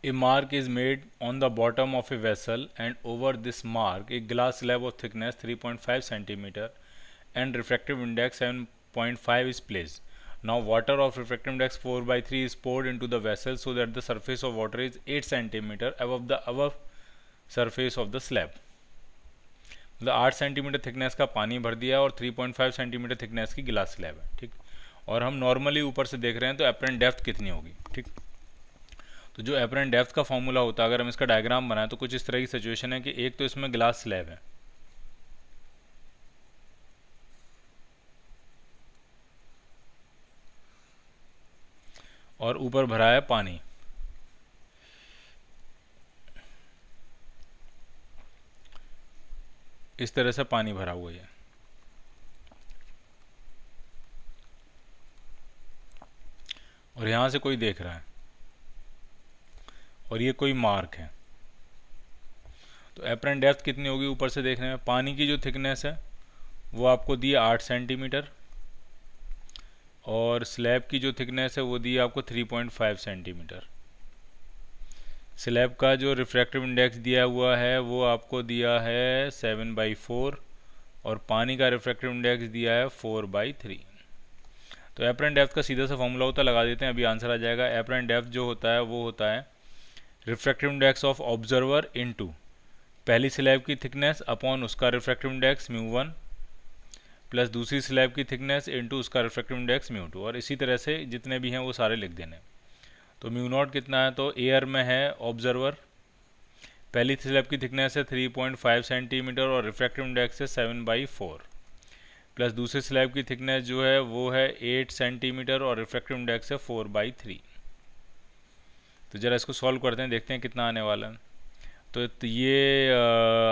A mark is made on the bottom of a vessel, and over this mark a glass slab of thickness 3.5 centimeter and refractive index 7.5 is placed. Now water of refractive index 4 by 3 is poured into the vessel so that the surface of water is 8 centimeter above the above surface of the slab. मतलब 8 centimetre thickness का पानी भर दिया और 3.5 centimetre thickness की गिलास slab है, ठीक। और हम नॉर्मली ऊपर से देख रहे हैं तो एपरेंट डेप्थ कितनी होगी, ठीक। तो जो एपरेंट डेप्थ का फॉर्मूला होता है, अगर हम इसका डायग्राम बनाएं तो कुछ इस तरह की सिचुएशन है कि एक तो इसमें ग्लास स्लैब है और ऊपर भरा है पानी। इस तरह से पानी भरा हुआ है और यहाँ से कोई देख रहा है और ये कोई मार्क है। तो एपरेंट डेप्थ कितनी होगी ऊपर से देखने में? पानी की जो थिकनेस है वो आपको दी 8 सेंटीमीटर और स्लैब की जो थिकनेस है वो दी आपको 3.5 सेंटीमीटर। स्लैब का जो रिफ्रैक्टिव इंडेक्स दिया हुआ है वो आपको दिया है 7/4 और पानी का रिफ्रैक्टिव इंडेक्स दिया है 4/3। तो एपरेंट डेप्थ का सीधा सा फॉर्मूला होता है, लगा देते हैं, अभी आंसर आ जाएगा। एपरेंट डेप्थ जो होता है वो होता है refractive index of observer into पहली स्लैब की थिकनेस अपॉन उसका रिफ्रैक्टिव इंडेक्स μ1 प्लस दूसरी स्लैब की थिकनेस इनटू उसका रिफ्रैक्टिव इंडेक्स μ2, और इसी तरह से जितने भी हैं वो सारे लिख देने। तो μ0 कितना है? तो एयर में है ऑब्जर्वर, पहली स्लैब की थिकनेस है 3.5 सेंटीमीटर और रिफ्रैक्टिव इंडेक्स है 7/4 प्लस दूसरी स्लैब की थिकनेस जो है वो है 8 सेंटीमीटर और रिफ्रैक्टिव इंडेक्स है 4/3। तो ज़रा इसको सॉल्व करते हैं, देखते हैं कितना आने वाला है। तो ये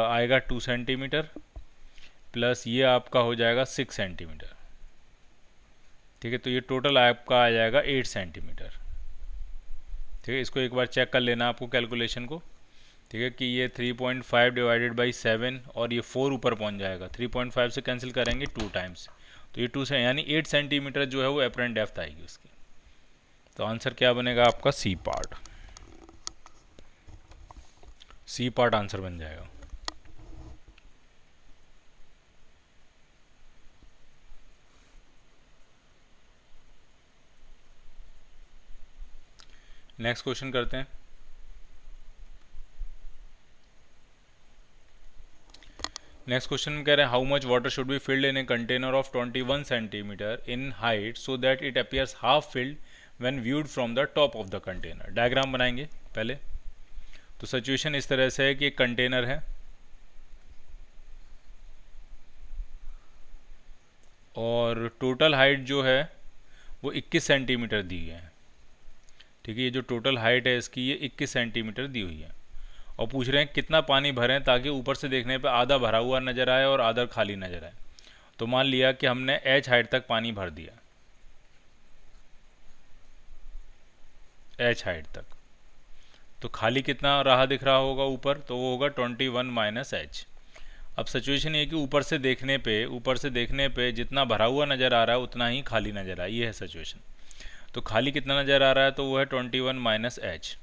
आएगा 2 सेंटीमीटर प्लस ये आपका हो जाएगा 6 सेंटीमीटर, ठीक है। तो ये टोटल आपका आ जाएगा 8 सेंटीमीटर, ठीक है। इसको एक बार चेक कर लेना आपको कैलकुलेशन को, ठीक है, कि ये 3.5 डिवाइडेड बाई 7 और ये 4 ऊपर पहुंच जाएगा, 3.5 से कैंसिल करेंगे 2 टाइम्स, तो ये 2 से यानी 8 सेंटीमीटर जो है वो एपरेंट डेप्थ आएगी उसकी। तो आंसर क्या बनेगा आपका? C part. C part answer बन जाएगा। नेक्स्ट क्वेश्चन करते हैं। नेक्स्ट क्वेश्चन में कह रहे हैं how much water should be filled in a container of 21 centimetre in height so that it appears half filled when viewed from the top of the container. Diagram बनाएंगे पहले। तो situation इस तरह से है कि एक कंटेनर है और टोटल हाइट जो है वो 21 सेंटीमीटर दी है, ठीक है। ये जो टोटल हाइट है इसकी ये 21 सेंटीमीटर दी हुई है और पूछ रहे हैं कितना पानी भरें ताकि ऊपर से देखने पे आधा भरा हुआ नज़र आए और आधा खाली नज़र आए। तो मान लिया कि हमने एच हाइट तक पानी भर दिया, एच हाइट तक, तो खाली कितना रहा दिख रहा होगा ऊपर? तो वो होगा 21 माइनस एच। अब सिचुएशन ये कि ऊपर से देखने पे जितना भरा हुआ नज़र आ रहा है उतना ही खाली नज़र आ रहा है, ये है सिचुएशन। तो खाली कितना नज़र आ रहा है? तो वो है 21 माइनस एच,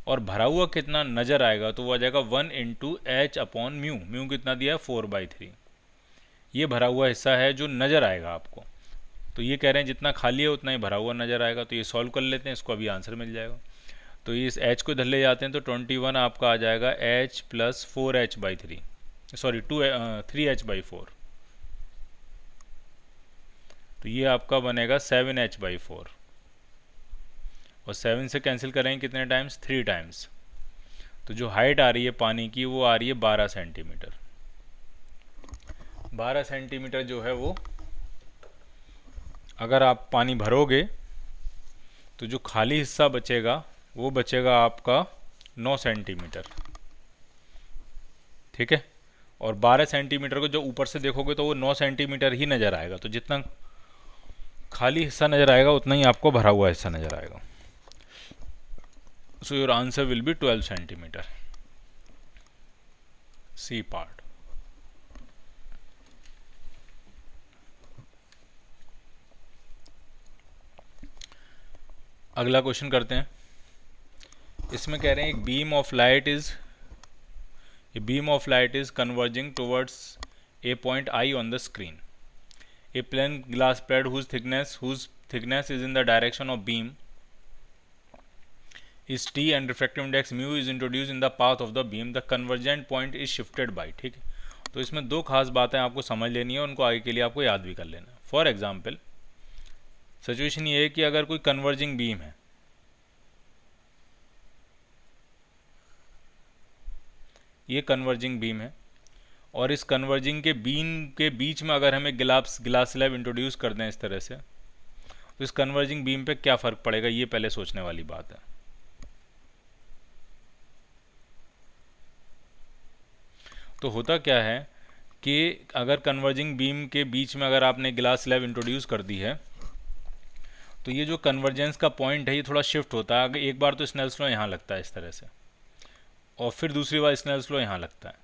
और भरा हुआ कितना नज़र आएगा? तो वो आ जाएगा 1 into H upon mu. Mu कितना दिया है? 4/3। ये भरा हुआ हिस्सा है जो नज़र आएगा आपको। तो ये कह रहे हैं जितना खाली है उतना ही भरा हुआ नज़र आएगा। तो ये सॉल्व कर लेते हैं, इसको अभी आंसर मिल जाएगा। तो इस एच को इधर ले जाते हैं तो 21 आपका आ जाएगा H plus 4h/3, sorry 3h/4। तो ये आपका बनेगा 7h/4 और 7 से कैंसिल करेंगे कितने टाइम्स? 3 टाइम्स। तो जो हाइट आ रही है पानी की वो आ रही है 12 सेंटीमीटर। 12 सेंटीमीटर जो है वो अगर आप पानी भरोगे तो जो खाली हिस्सा बचेगा वो बचेगा आपका 9 सेंटीमीटर, ठीक है। और 12 सेंटीमीटर को जो ऊपर से देखोगे तो वो 9 सेंटीमीटर ही नज़र आएगा। तो जितना खाली हिस्सा नज़र आएगा उतना ही आपको भरा हुआ हिस्सा नज़र आएगा। So your answer will be 12 centimeter. C part. अगला क्वेश्चन करते हैं। इसमें कह रहे हैं एक beam of light is converging towards a point I on the screen. A plane glass plate whose thickness is in the direction of beam is t and refractive index mu is introduced in the path of the beam. The convergent point is shifted by. ठीक है, तो इसमें दो खास बातें आपको समझ लेनी है, उनको आगे के लिए आपको याद भी कर लेना है. फॉर एग्जाम्पल सिचुएशन ये है कि अगर कोई कन्वर्जिंग बीम है, ये कन्वर्जिंग बीम है, और इस कन्वर्जिंग के बीम के बीच में अगर हमें ग्लास स्लैब इंट्रोड्यूस कर दें इस तरह से, तो इस कन्वर्जिंग बीम पे क्या फ़र्क पड़ेगा, ये पहले सोचने वाली बात है. तो होता क्या है कि अगर कन्वर्जिंग बीम के बीच में अगर आपने ग्लास स्लैब इंट्रोड्यूस कर दी है, तो ये जो कन्वर्जेंस का पॉइंट है ये थोड़ा शिफ्ट होता है. एक बार तो स्नेल्स लॉ यहाँ लगता है इस तरह से, और फिर दूसरी बार स्नेल्स लॉ यहाँ लगता है.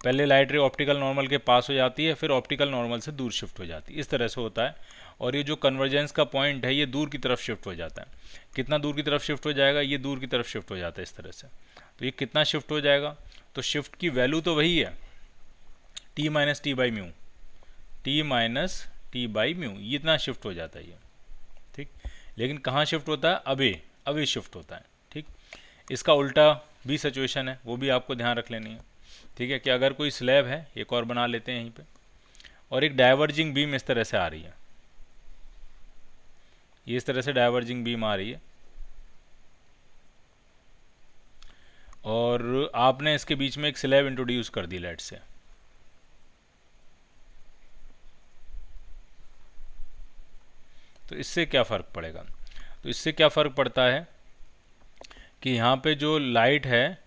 पहले लाइट रे ऑप्टिकल नॉर्मल के पास हो जाती है, फिर ऑप्टिकल नॉर्मल से दूर शिफ्ट हो जाती है. इस तरह से होता है. और ये जो कन्वर्जेंस का पॉइंट है ये दूर की तरफ शिफ्ट हो जाता है. कितना दूर की तरफ शिफ्ट हो जाएगा, ये दूर की तरफ शिफ्ट हो जाता है इस तरह से. तो ये कितना शिफ्ट हो जाएगा, तो शिफ्ट की वैल्यू तो वही है, T minus T by mu, T minus T by mu, ये इतना शिफ्ट हो जाता है ये. ठीक, लेकिन कहाँ शिफ्ट होता है, अबे शिफ्ट होता है. ठीक, इसका उल्टा भी सिचुएशन है, वो भी आपको ध्यान रख लेनी है. ठीक है, कि अगर कोई स्लैब है, एक और बना लेते हैं यहीं पे, और एक डाइवर्जिंग बीम इस तरह से आ रही है, ये इस तरह से डाइवर्जिंग बीम आ रही है, और आपने इसके बीच में एक स्लैब इंट्रोड्यूस कर दी लेट से. तो इससे क्या फ़र्क पड़ेगा, तो इससे क्या फ़र्क पड़ता है कि यहाँ पे जो लाइट है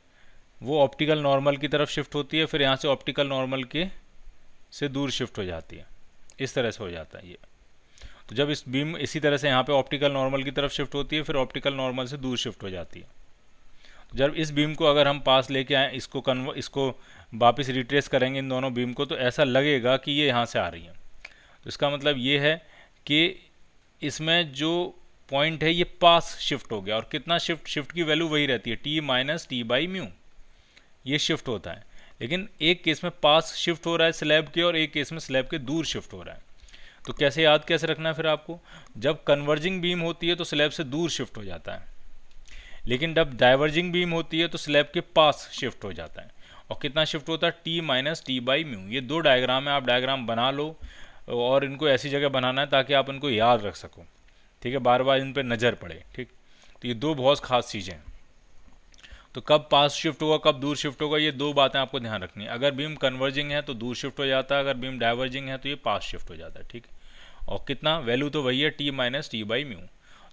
वो ऑप्टिकल नॉर्मल की तरफ शिफ्ट होती है, फिर यहाँ से ऑप्टिकल नॉर्मल के से दूर शिफ्ट हो जाती है. इस तरह से हो जाता है ये. तो जब इस बीम इसी तरह से यहाँ पे ऑप्टिकल नॉर्मल की तरफ शिफ्ट होती है, फिर ऑप्टिकल नॉर्मल से दूर शिफ्ट हो जाती है. तो जब इस बीम को अगर हम पास लेके आए, इसको वापस रिट्रेस करेंगे इन दोनों बीम को, तो ऐसा लगेगा कि ये यहाँ से आ रही है. तो इसका मतलब ये है कि इसमें जो पॉइंट है ये पास शिफ्ट हो गया, और कितना शिफ्ट की वैल्यू वही रहती है, T minus T by mu, ये शिफ्ट होता है. लेकिन एक केस में पास शिफ्ट हो रहा है स्लैब के, और एक केस में स्लैब के दूर शिफ्ट हो रहा है. तो कैसे याद कैसे रखना है फिर आपको, जब कन्वर्जिंग बीम होती है तो स्लैब से दूर शिफ्ट हो जाता है, लेकिन जब डाइवर्जिंग बीम होती है तो स्लैब के पास शिफ्ट हो जाता है. और कितना शिफ्ट होता है, T minus T by mu. ये दो डायग्राम है, आप डायग्राम बना लो, और इनको ऐसी जगह बनाना है ताकि आप इनको याद रख सको. ठीक है, बार बार इन पर नज़र पड़े. ठीक, तो ये दो बहुत खास चीज़ें हैं. तो कब पास शिफ्ट होगा, कब दूर शिफ्ट होगा, ये दो बातें आपको ध्यान रखनी है. अगर बीम कन्वर्जिंग है तो दूर शिफ्ट हो जाता है, अगर बीम डाइवर्जिंग है तो ये पास शिफ्ट हो जाता है. ठीक है, और कितना वैल्यू तो वही है, T minus T by mu.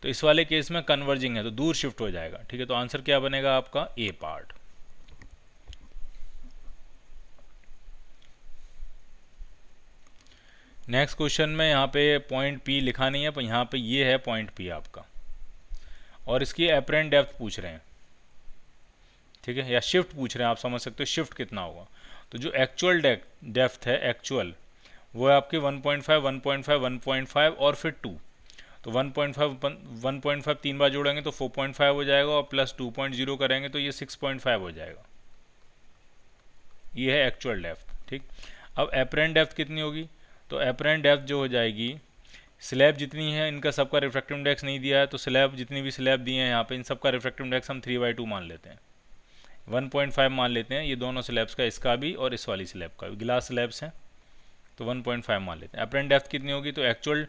तो इस वाले केस में कन्वर्जिंग है तो दूर शिफ्ट हो जाएगा. ठीक है, तो आंसर क्या बनेगा आपका, ए पार्ट. नेक्स्ट क्वेश्चन में यहाँ पे पॉइंट पी लिखा नहीं है, पर यहाँ पे ये है पॉइंट पी आपका, और इसकी एपरेंट डेप्थ पूछ रहे हैं. ठीक है, या शिफ्ट पूछ रहे हैं, आप समझ सकते हो शिफ्ट कितना होगा. तो जो एक्चुअल डेप्थ है, एक्चुअल, वो है आपकी 1.5, 1.5, 1.5 और फिर 2. तो 1.5 तीन बार जोड़ेंगे तो 4.5 हो जाएगा, और प्लस 2.0 करेंगे तो ये 6.5 हो जाएगा. ये है एक्चुअल डेप्थ. ठीक, अब एपरेंट डेप्थ कितनी होगी, तो एपरेंट डेप्थ जो हो जाएगी, स्लैब जितनी है इनका सबका रिफ्रैक्टिव इंडेक्स नहीं दिया है, तो स्लैब जितनी भी स्लैब दिए हैं यहाँ पे, इन सबका रिफ्रैक्टिव इंडेक्स हम 3/2 मान लेते हैं, 1.5 मान लेते हैं. ये दोनों स्लैब्स का, इसका भी और इस वाली स्लैब का, ग्लास स्लैब्स हैं, तो 1.5 मान लेते हैं. एपरेंट डेप्थ कितनी होगी, तो एक्चुअल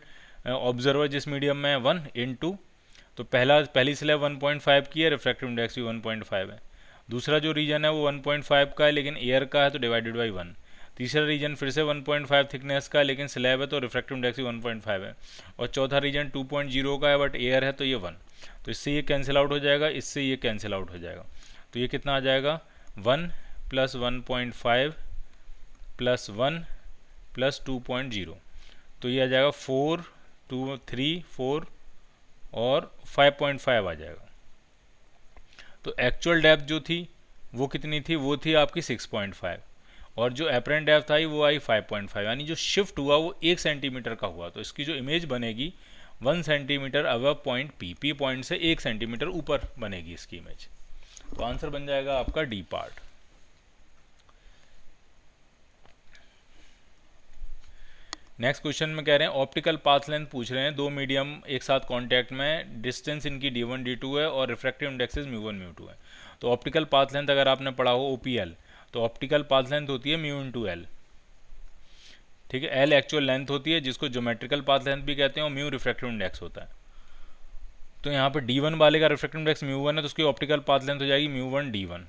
ऑब्जर्वर जिस मीडियम में है 1 × तो पहली स्लैब 1.5 की है, रिफ्रैक्टिव इंडेक्स भी 1.5 है. दूसरा जो रीजन है वो 1.5 का है, लेकिन एयर का है तो डिवाइडेड बाई 1. तीसरा रीजन फिर से 1.5 थिकनेस का है, लेकिन स्लैब है तो रिफ्रैक्टिव इंडेक्स भी 1.5 है. और चौथा रीजन 2.0 का है, बट एयर है तो ये 1. तो इससे ये कैंसिल आउट हो जाएगा, इससे ये कैंसिल आउट हो जाएगा. तो ये कितना आ जाएगा, 1 + 1.5 + 1 + 2.0. तो ये आ जाएगा 4, 2, 3, 4 और 5.5 आ जाएगा. तो एक्चुअल डेप्थ जो थी वो कितनी थी, वो थी आपकी 6.5, और जो एपरेंट डेप्थ आई वो आई 5.5. यानी जो शिफ्ट हुआ वो 1 सेंटीमीटर का हुआ. तो इसकी जो इमेज बनेगी 1 centimetre above point P, P point से 1 सेंटीमीटर ऊपर बनेगी इसकी इमेज। तो आंसर बन जाएगा आपका डी पार्ट। नेक्स्ट क्वेश्चन में कह रहे हैं ऑप्टिकल पाथ लेंथ पूछ रहे हैं, दो मीडियम एक साथ कांटेक्ट में, डिस्टेंस इनकी d1 d2 है और रिफ्रैक्टिव इंडेक्सेस μ1 μ2 है। तो ऑप्टिकल पाथ लेंथ अगर आपने पढ़ा हो OPL, तो ऑप्टिकल पाथ लेंथ होती है म्यू इंटू एल। ठीक है, एल एक्चुअल लेंथ होती है जिसको ज्योमेट्रिकल पाथ लेंथ भी कहते हैं और म्यू रिफ्रैक्टिव इंडेक्स होता है। तो यहाँ पर d1 वाले का रिफ्रैक्टिव इंडेक्स μ1 है तो उसकी ऑप्टिकल पाथ लेंथ हो जाएगी μ1 d1,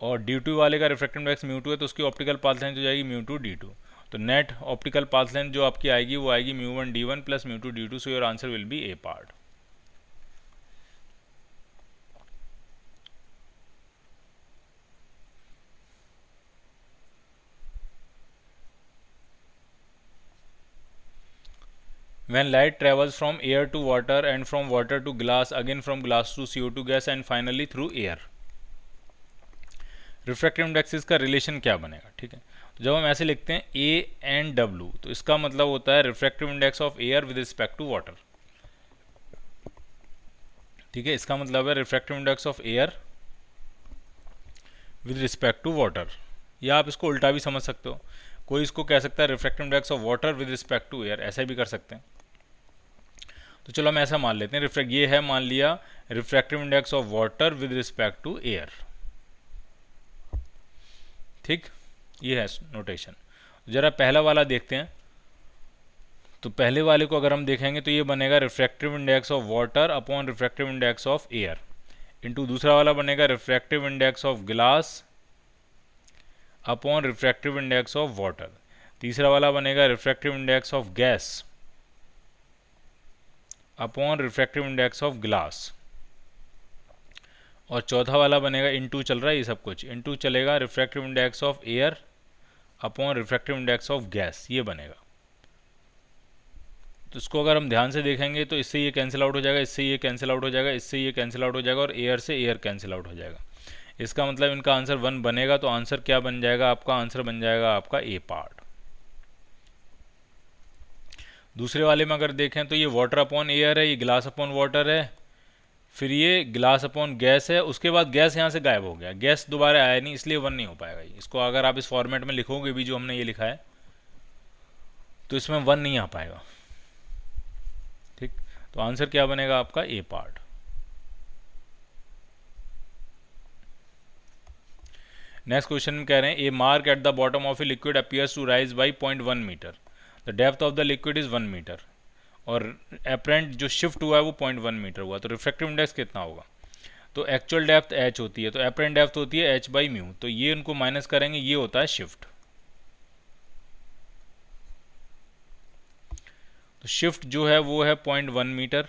और d2 वाले का रिफ्रैक्टिव इंडेक्स μ2 है तो उसकी ऑप्टिकल पाथ लेंथ हो जाएगी μ2 d2। तो नेट ऑप्टिकल पाथ लेंथ जो आपकी आएगी वो आएगी μ1 d1 plus μ2 d2। So your answer will be A part. When light travels from air to water and from water to glass, again from glass to CO2 gas and finally through air, refractive indexes का relation क्या बनेगा? ठीक है, तो जब हम ऐसे लिखते हैं ए एंड डब्ल्यू, तो इसका मतलब होता है refractive index of air with respect to water. ठीक है, इसका मतलब है refractive index of air with respect to water, या आप इसको उल्टा भी समझ सकते हो। कोई इसको कह सकता है refractive index of water with respect to air, ऐसा भी कर सकते हैं। तो चलो हम ऐसा मान लेते हैं, ये है मान लिया refractive index of water with respect to air. ठीक, ये है नोटेशन। जरा पहला वाला देखते हैं। तो पहले वाले को अगर हम देखेंगे तो ये बनेगा refractive index of water upon refractive index of air, into दूसरा वाला बनेगा refractive index of glass upon refractive index of water, तीसरा वाला बनेगा refractive index of gas upon refractive index of glass, और चौथा वाला बनेगा इनटू चल रहा है ये सब कुछ, इनटू चलेगा refractive index of air upon refractive index of gas, ये बनेगा। तो इसको अगर हम ध्यान से देखेंगे तो इससे ये कैंसिल आउट हो जाएगा, इससे ये कैंसिल आउट हो जाएगा, इससे ये कैंसिल आउट हो जाएगा और एयर से एयर कैंसिल आउट हो जाएगा। इसका मतलब इनका आंसर 1 बनेगा। तो आंसर क्या बन जाएगा आपका? आंसर बन जाएगा आपका ए पार्ट। दूसरे वाले में अगर देखें तो ये वाटर अपॉन एयर है, ये ग्लास अपॉन वाटर है, फिर ये ग्लास अपॉन गैस है, उसके बाद गैस यहाँ से गायब हो गया, गैस दोबारा आया नहीं, इसलिए 1 नहीं हो पाएगा। इसको अगर आप इस फॉर्मेट में लिखोगे भी जो हमने ये लिखा है तो इसमें 1 नहीं आ पाएगा। ठीक, तो आंसर क्या बनेगा आपका? ए पार्ट। नेक्स्ट क्वेश्चन में कह रहे हैं a mark at the bottom of a liquid appears to rise by 0.1 metre, the depth of the liquid is 1 metre, और एपरेंट जो शिफ्ट हुआ है वो 0.1 मीटर हुआ, तो रिफ्रैक्टिव इंडेक्स कितना होगा? तो एक्चुअल डेप्थ h होती है, तो एपरेंट डेप्थ होती है h बाई म्यू, तो ये उनको माइनस करेंगे, ये होता है शिफ्ट। तो शिफ्ट जो है वो है 0.1 मीटर,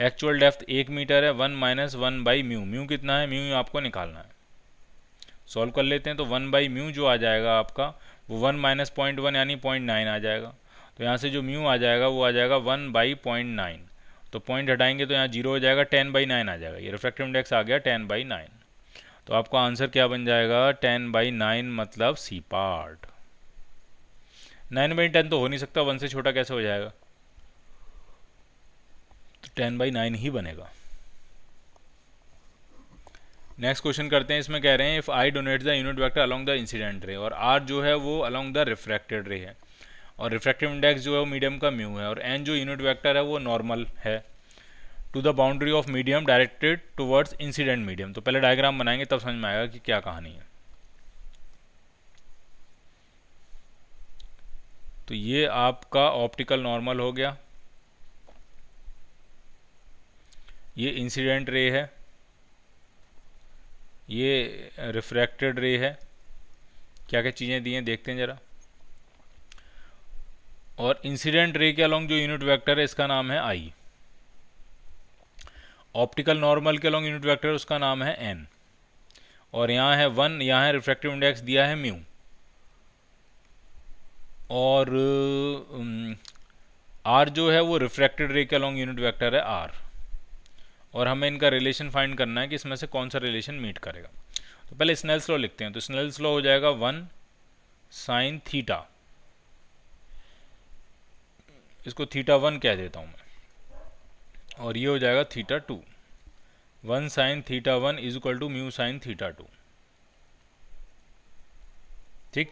एक्चुअल डेप्थ 1 मीटर है, 1 माइनस 1 बाई म्यू, म्यू कितना है? म्यू आपको निकालना है। सॉल्व कर लेते हैं, तो 1 बाई म्यू जो आ जाएगा आपका वो 1 माइनस 0.1 यानी 0.9 आ जाएगा। तो यहाँ से जो म्यू आ जाएगा वो आ जाएगा 1 बाई 0.9, तो पॉइंट हटाएंगे तो यहाँ 0 हो जाएगा, 10 बाई 9 आ जाएगा। ये रिफ्रैक्टिव इंडेक्स आ गया 10 बाई 9। तो आपका आंसर क्या बन जाएगा? 10 बाई 9 मतलब सी पार्ट। 9 बाई 10 तो हो नहीं सकता, 1 से छोटा कैसे हो जाएगा? तो 10 बाई 9 ही बनेगा। नेक्स्ट क्वेश्चन करते हैं। इसमें कह रहे हैं if I donate the unit vector along the incident ray, और आर जो है वो अलॉन्ग द रिफ्रैक्टेड रे है, और रिफ्रैक्टिव इंडेक्स जो है वो मीडियम का म्यू है, और एन जो यूनिट वेक्टर है वो नॉर्मल है, to the boundary of medium directed towards incident medium. तो पहले डायग्राम बनाएंगे तब समझ में आएगा कि क्या कहानी है। तो ये आपका ऑप्टिकल नॉर्मल हो गया, ये इंसिडेंट रे है, ये रिफ्रैक्टेड रे है, क्या क्या चीज़ें दी हैं देखते हैं ज़रा। और इंसिडेंट रे के अलॉन्ग जो यूनिट वेक्टर है इसका नाम है आई, ऑप्टिकल नॉर्मल के अलॉन्ग यूनिट वेक्टर उसका नाम है एन, और यहाँ है 1, यहाँ है रिफ्रैक्टिव इंडेक्स दिया है म्यू, और आर जो है वो रिफ्रैक्टेड रे के अलॉन्ग यूनिट वेक्टर है आर, और हमें इनका रिलेशन फाइंड करना है कि इसमें से कौन सा रिलेशन मीट करेगा। तो पहले स्नेल्स लॉ लिखते हैं। तो स्नेल्स लॉ हो जाएगा 1 साइन थीटा इसको थीटा 1 कह देता हूँ मैं, और ये हो जाएगा theta 2। 1 sine theta 1 is equal to mu sine theta 2। ठीक।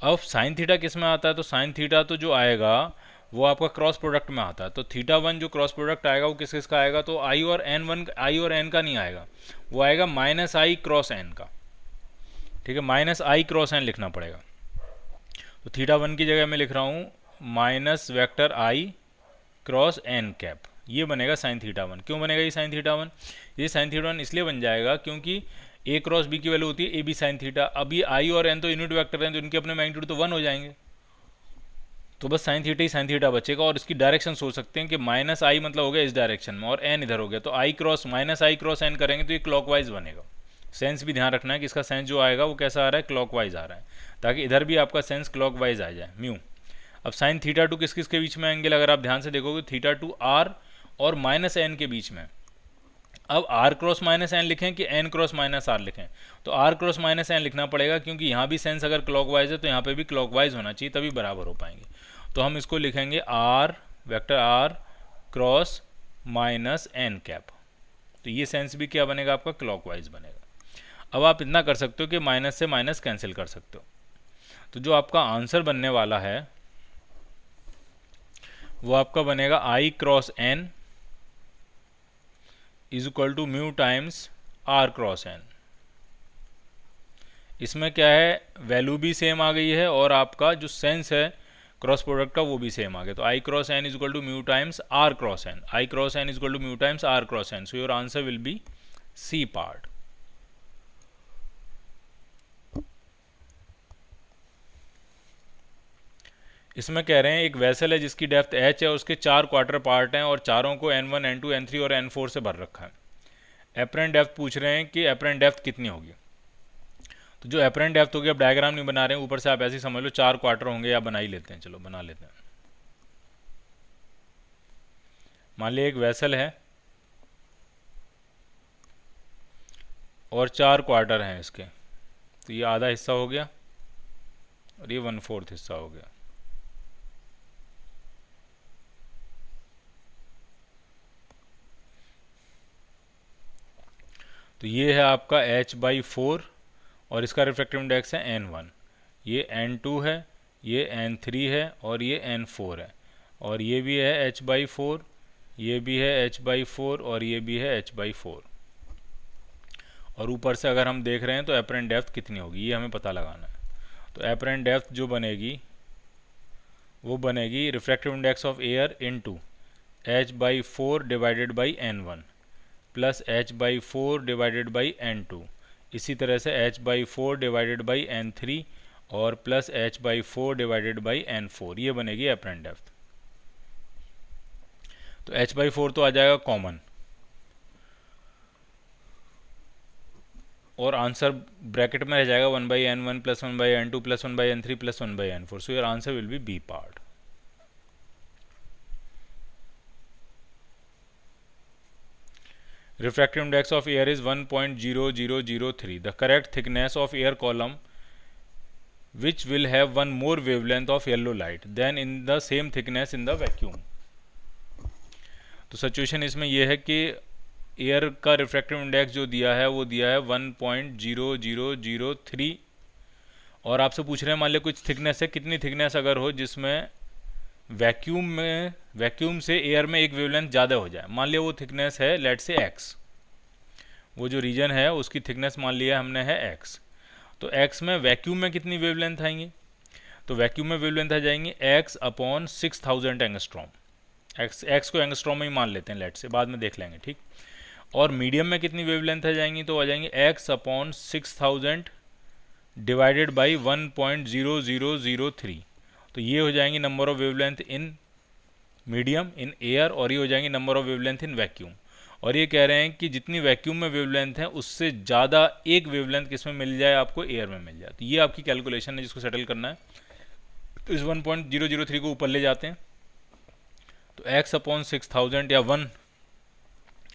अब साइन थीटा किस में आता है, तो साइन थीटा तो जो आएगा वो आपका क्रॉस प्रोडक्ट में आता है। तो थीटा 1 जो क्रॉस प्रोडक्ट आएगा वो किस किस का आएगा, तो आई और एन वन, आई और एन का नहीं आएगा, वो आएगा माइनस आई क्रॉस एन का। ठीक है, माइनस आई क्रॉस एन लिखना पड़ेगा। तो थीटा 1 की जगह मैं लिख रहा हूँ माइनस वेक्टर आई क्रॉस एन कैप, ये बनेगा साइन थीटा 1। क्यों बनेगा ये साइन थीटा 1? ये साइन थीटा 1 इसलिए बन जाएगा क्योंकि ए क्रॉस बी की वैल्यू होती है ए बी साइन थीटा। अब ये आई और एन तो यूनिट वेक्टर हैं, तो इनके अपने मैग्नीट्यूड तो 1 हो जाएंगे, तो बस साइन थीटा ही साइन थीटा बचेगा। और इसकी डायरेक्शन सोच सकते हैं कि माइनस आई मतलब हो गया इस डायरेक्शन में और एन इधर हो गया, तो I cross minus I cross N करेंगे तो ये क्लॉकवाइज बनेगा। सेंस भी ध्यान रखना है कि इसका सेंस जो आएगा वो कैसा आ रहा है, क्लॉकवाइज आ रहा है, ताकि इधर भी आपका सेंस क्लॉकवाइज आ जाए म्यू। अब साइन थीटा 2 किस किस के बीच में एंगल, अगर आप ध्यान से देखोगे थीटा 2 आर और माइनस एन के बीच में। अब आर क्रॉस माइनस एन लिखें कि एन क्रॉस माइनस आर लिखें, तो आर क्रॉस माइनस एन लिखना पड़ेगा, क्योंकि यहाँ भी सेंस अगर क्लॉकवाइज है तो यहाँ पे भी क्लॉकवाइज होना चाहिए, तभी बराबर हो पाएंगे। तो हम इसको लिखेंगे R vector R cross minus N cap, तो ये सेंस भी क्या बनेगा आपका, क्लॉकवाइज बनेगा। अब आप इतना कर सकते हो कि माइनस से माइनस कैंसिल कर सकते हो। तो जो आपका आंसर बनने वाला है वो आपका बनेगा I cross N is equal to mu times R cross N. इसमें क्या है, वैल्यू भी सेम आ गई है और आपका जो सेंस है क्रॉस प्रोडक्ट का वो भी सेम आ गया। तो I cross N is equal to mu times R cross N, I cross N is equal to mu times R cross N. So your answer will be C part. इसमें कह रहे हैं एक वेसल है जिसकी डेप्थ h है, उसके 4 quarter part हैं और चारों को n1 n2 n3 और n4 से भर रखा है। एपरेंट डेप्थ पूछ रहे हैं कि एपरेंट डेप्थ कितनी होगी। तो जो एपरेंट डेप्थ होगी, अब डायग्राम नहीं बना रहे हैं, ऊपर से आप ऐसे ही समझ लो 4 क्वार्टर होंगे, या बना ही लेते हैं, चलो बना लेते हैं। मान लिया एक वेसल है और 4 क्वार्टर हैं इसके, तो ये आधा हिस्सा हो गया और ये 1/4 हिस्सा हो गया। तो ये है आपका h/4 और इसका रिफ्रैक्टिव इंडेक्स है n1, ये n2 है, ये n3 है और ये n4 है, और ये भी है h/4, ये भी है h/4 और ये भी है h/4। और ऊपर से अगर हम देख रहे हैं तो एपरेंट डेप्थ कितनी होगी ये हमें पता लगाना है। तो एपरेंट डेप्थ जो बनेगी वो बनेगी refractive index of air into h/4 divided by n1 plus h/4 divided by n2, इसी तरह से h/4 डिवाइडेड बाई n3 और plus h/4 divided by n4, ये बनेगी एपरेंट डेप्थ। तो h/4 तो आ जाएगा कॉमन और आंसर ब्रैकेट में रह जाएगा 1/n1 plus 1/n2 plus 1/n3 plus 1/n4। So your answer will be B part. Refractive index of air is 1.0003. The correct thickness of air column which will have one more wavelength of yellow light than in the same thickness in the vacuum. तो situation इसमें यह है कि air का refractive index जो दिया है वो दिया है 1.0003 और आपसे पूछ रहे हैं मान लिया कुछ थिकनेस है, कितनी थिकनेस अगर हो जिसमें वैक्यूम से एयर में एक वेवलेंथ ज़्यादा हो जाए। मान लिया वो थिकनेस है लेट से x, वो जो रीजन है उसकी थिकनेस मान लिया हमने है x। तो x में वैक्यूम में कितनी वेवलेंथ आएंगी, तो वैक्यूम में वेवलेंथ आ जाएंगी x/6000 एंगस्ट्रॉम। x को एंगस्ट्रॉम में ही मान लेते हैं लेट से, बाद में देख लेंगे, ठीक। और मीडियम में कितनी वेवलेंथ आ जाएंगी, तो आ जाएंगी x/6000 डिवाइडेड बाई 1.0003। तो ये हो जाएंगी number of wavelength in medium in air और ये हो जाएंगी number of wavelength in vacuum. और ये कह रहे हैं कि जितनी वैक्यूम में वेवलेंथ है उससे ज़्यादा एक वेवलेंथ किस में मिल जाए, आपको एयर में मिल जाए। तो ये आपकी कैलकुलेशन है जिसको सेटल करना है। तो इस 1.003 को ऊपर ले जाते हैं, तो x/6000 या 1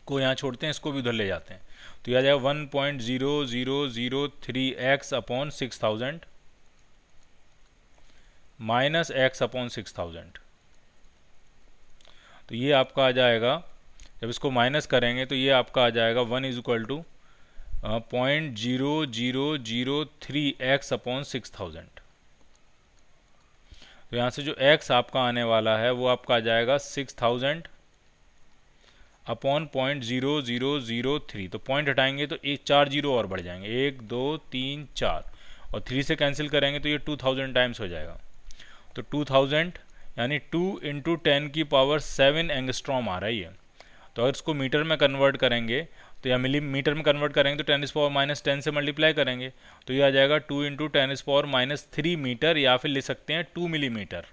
को यहाँ छोड़ते हैं, इसको भी उधर ले जाते हैं, तो यह आ जाएगा 1.0003 x/6000 माइनस x/6000। तो ये आपका आ जाएगा, जब इसको माइनस करेंगे तो ये आपका आ जाएगा 1 इज इक्वल टू 0.0003x/6000। तो यहाँ से जो x आपका आने वाला है वो आपका आ जाएगा 6000 अपॉन 0.0003। तो पॉइंट हटाएंगे तो एक 4 जीरो और बढ़ जाएंगे, 1 2 3 4, और 3 से कैंसिल करेंगे तो ये 2000 टाइम्स हो जाएगा। तो 2000 यानी 2 × 10⁻7 एंगस्ट्रॉम आ रही है। तो अगर इसको मीटर में कन्वर्ट करेंगे तो या मिलीमीटर में कन्वर्ट करेंगे तो 10⁻10 से मल्टीप्लाई करेंगे तो ये आ जाएगा 2 × 10⁻3 मीटर, या फिर लिख सकते हैं 2 मिलीमीटर।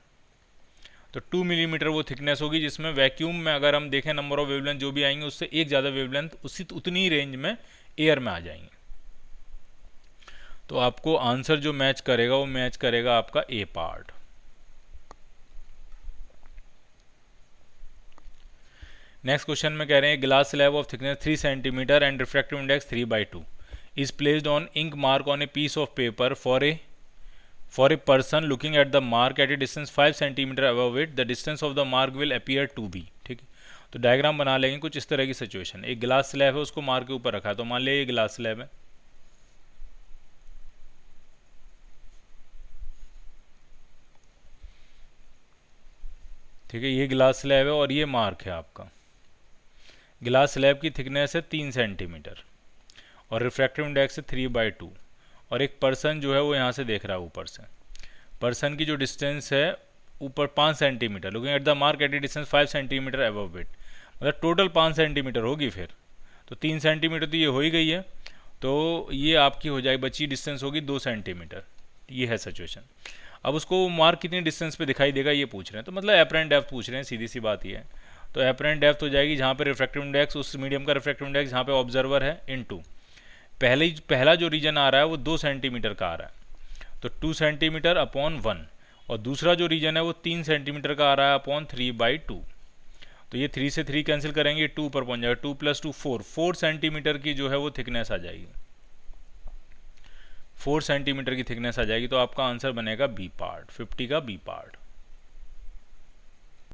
तो 2 मिलीमीटर वो थिकनेस होगी, जिसमें वैक्यूम में अगर हम देखें नंबर ऑफ वेवलेंथ जो भी आएंगे उससे एक ज़्यादा वेवलेंथ उतनी रेंज में एयर में आ जाएंगे। तो आपको आंसर जो मैच करेगा वो मैच करेगा आपका ए पार्ट। नेक्स्ट क्वेश्चन में कह रहे हैं glass slab of thickness 3 centimetre and refractive index 3/2 is placed on ink mark on a piece of paper for a person looking at the mark at a distance 5 centimeter above it, the distance of the mark will appear to be। ठीक है, तो diagram बना लेंगे कुछ इस तरह की situation. एक ग्लास स्लैब है, उसको मार्क के ऊपर रखा है, तो मान लिया ये ग्लास स्लैब है। ठीक है, ये ग्लास स्लैब है और ये मार्क है आपका। ग्लास स्लैब की थिकनेस है 3 सेंटीमीटर और रिफ्रैक्टिव इंडेक्स है 3/2, और एक पर्सन जो है वो यहाँ से देख रहा है ऊपर से। पर्सन की जो डिस्टेंस है ऊपर 5 centimetre, looking at the mark at a distance 5 centimetre above it, मतलब टोटल 5 सेंटीमीटर होगी फिर। तो 3 सेंटीमीटर तो ये हो ही गई है, तो ये आपकी हो जाएगी, बची डिस्टेंस होगी 2 सेंटीमीटर। ये है सिचुएशन। अब उसको मार्क कितनी डिस्टेंस पे दिखाई देगा ये पूछ रहे हैं, तो मतलब एपरेंट डेप्थ पूछ रहे हैं, सीधी सी बात ये है। तो एपरेंट डेप्थ हो जाएगी जहाँ पे रिफ्रैक्टिव इंडेक्स, उस मीडियम का रिफ्रैक्टिव इंडेक्स जहाँ पे ऑब्जर्वर है, इनटू पहला जो रीजन आ रहा है वो 2 सेंटीमीटर का आ रहा है, तो 2 सेंटीमीटर अपॉन 1, और दूसरा जो रीजन है वो 3 सेंटीमीटर का आ रहा है अपॉन 3/2। तो ये 3 से 3 कैंसिल करेंगे, 2 पर पहुंच जाएगा, 2 + 2 4 सेंटीमीटर की जो है वो थिकनेस आ जाएगी, 4 सेंटीमीटर की थिकनेस आ जाएगी। तो आपका आंसर बनेगा बी पार्ट, 50 का बी पार्ट।